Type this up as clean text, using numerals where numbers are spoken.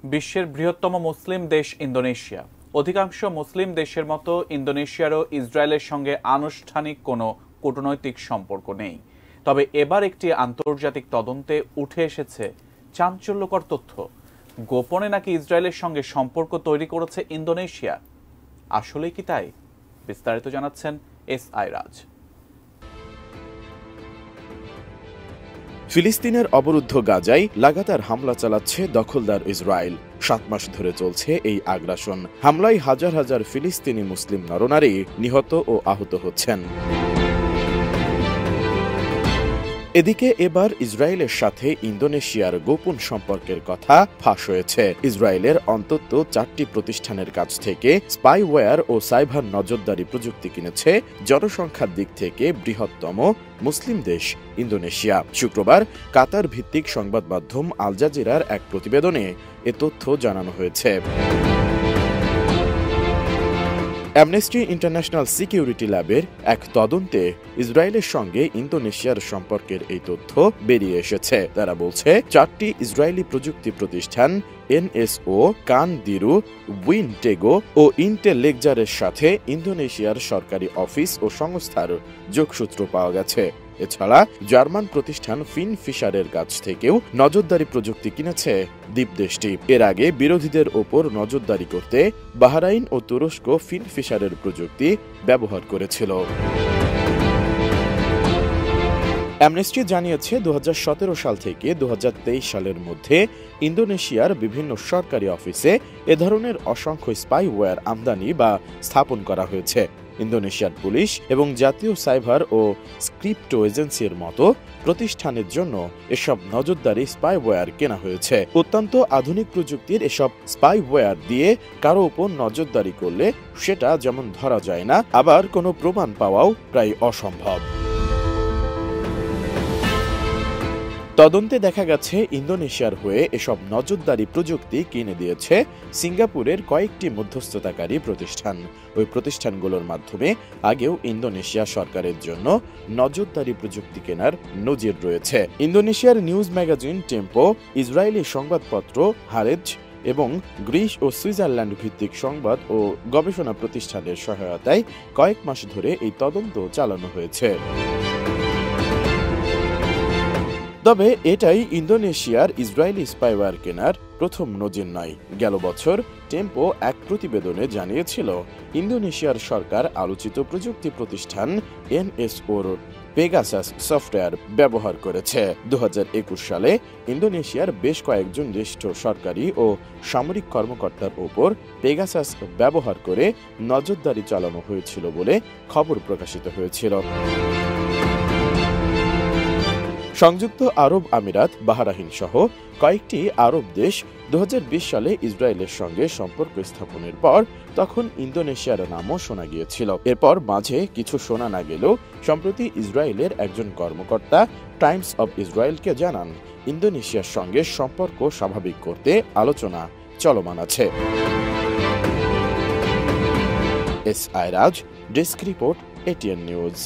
বিশ্বের বৃহত্তম মুসলিম দেশ ইন্দোনেশিয়া। অধিকাংশ মুসলিম দেশের মতো ইন্দোনেশিয়ারও ইসরায়েলের সঙ্গে আনুষ্ঠানিক কোনো কূটনৈতিক সম্পর্ক নেই। তবে এবার একটি আন্তর্জাতিক তদন্তে উঠে এসেছে চাঞ্চল্যকর তথ্য। গোপনে নাকি ইসরায়েলের সঙ্গে সম্পর্ক তৈরি করেছে ইন্দোনেশিয়া। আসলেই কি তাই? বিস্তারিত জানাচ্ছেন এস.আই. রাজ। ফিলিস্তিনের অবরুদ্ধ গাজায় লাগাতার হামলা চালাচ্ছে দখলদার ইসরায়েল। 7 মাস ধরে চলছে এই আগ্রাসন। হামলায় হাজার হাজার ফিলিস্তিনি মুসলিম নরনারী নিহত ও আহত হচ্ছেন। এদিকে এবার ইসরায়েলের সাথে ইন্দোনেশিয়ার গোপন সম্পর্কের কথা ফাঁস হয়েছে। ইসরায়েলের অন্তত 4টি প্রতিষ্ঠানের কাছ থেকে স্পাইওয়্যার ও সাইবার নজরদারি প্রযুক্তি কিনেছে জনসংখ্যার দিক থেকে বৃহত্তম মুসলিম দেশ ইন্দোনেশিয়া। শুক্রবার কাতার ভিত্তিক সংবাদ মাধ্যম আল জাজিরার এক প্রতিবেদনে এ তথ্য জানানো হয়েছে। অ্যামনেস্টি ইন্টারন্যাশনাল সিকিউরিটি ল্যাবের এক তদন্তে ইসরায়েলের সঙ্গে ইন্দোনেশিয়ার সম্পর্কের এই তথ্য বেরিয়ে এসেছে। তারা বলছে 4টি ইসরায়েলি প্রযুক্তি প্রতিষ্ঠান এনএসও, কানদিরু, উইনটেগো ও ইন্টেলেকজারের সাথে ইন্দোনেশিয়ার সরকারি অফিস ও সংস্থার যোগসূত্র পাওয়া গেছে। এছাড়া জার্মান প্রতিষ্ঠান ফিন ফিশারের কাছ থেকেও নজরদারি প্রযুক্তি কিনেছে দ্বীপ দেশটি। এর আগে বিরোধীদের ওপর নজরদারি করতে বাহরাইন ও তুরস্ক ফিন ফিশারের প্রযুক্তি ব্যবহার করেছিল। অ্যামনেস্টি জানিয়েছে 2017 সাল থেকে 2023 সালের মধ্যে ইন্দোনেশিয়ার বিভিন্ন সরকারি অফিসে এ ধরনের অসংখ্য স্পাইওয়্যার আমদানি বা স্থাপন করা হয়েছে। ইন্দোনেশিয়ার পুলিশ এবং জাতীয় সাইবার ও স্ক্রিপ্টো এজেন্সির মতো প্রতিষ্ঠানের জন্য এসব নজরদারি স্পাইওয়্যার কেনা হয়েছে। অত্যন্ত আধুনিক প্রযুক্তির এসব স্পাইওয়্যার দিয়ে কারো উপর নজরদারি করলে সেটা যেমন ধরা যায় না, আবার কোনো প্রমাণ পাওয়াও প্রায় অসম্ভব। তদন্তে দেখা গেছে ইন্দোনেশিয়ার হয়ে এসব নজরদারি প্রযুক্তি কিনে দিয়েছে সিঙ্গাপুরের কয়েকটি মধ্যস্থতাকারী প্রতিষ্ঠান। ওই প্রতিষ্ঠানগুলোর মাধ্যমে আগেও ইন্দোনেশিয়া সরকারের জন্য নজরদারি প্রযুক্তি কেনার নজির রয়েছে। ইন্দোনেশিয়ার নিউজ ম্যাগাজিন টেম্পো, ইসরায়েলি সংবাদপত্র হারেজ এবং গ্রিস ও সুইজারল্যান্ড ভিত্তিক সংবাদ ও গবেষণা প্রতিষ্ঠানের সহায়তায় কয়েক মাস ধরে এই তদন্ত চালানো হয়েছে। তবে এটাই ইন্দোনেশিয়ার ইসরায়েলি স্পাইওয়্যার কেনার প্রথম নজির নয়। গেল বছর টেম্পো এক প্রতিবেদনে জানিয়েছিল ইন্দোনেশিয়ার সরকার আলোচিত প্রযুক্তি প্রতিষ্ঠান এনএসওর পেগাসাস সফটওয়্যার ব্যবহার করেছে। 2021 সালে ইন্দোনেশিয়ার বেশ কয়েকজন জ্যেষ্ঠ সরকারি ও সামরিক কর্মকর্তার ওপর পেগাসাস ব্যবহার করে নজরদারি চালানো হয়েছিল বলে খবর প্রকাশিত হয়েছিল। সংযুক্ত আরব আমিরাত, বাহরাইন সহ কয়েকটি আরব দেশ 2020 সালে ইসরায়েলের সঙ্গে সম্পর্ক স্থাপনের পর তখন ইন্দোনেশিয়ার নামও শোনা গিয়েছিল। এরপর মাঝে কিছু শোনা না গেলেও সম্প্রতি ইসরায়েলের একজন কর্মকর্তা টাইমস অব ইসরায়েলকে জানান ইন্দোনেশিয়ার সঙ্গে সম্পর্ক স্বাভাবিক করতে আলোচনা চলমান আছে। এস.আই. রাজ, ডেস্ক রিপোর্ট, এটিএন নিউজ।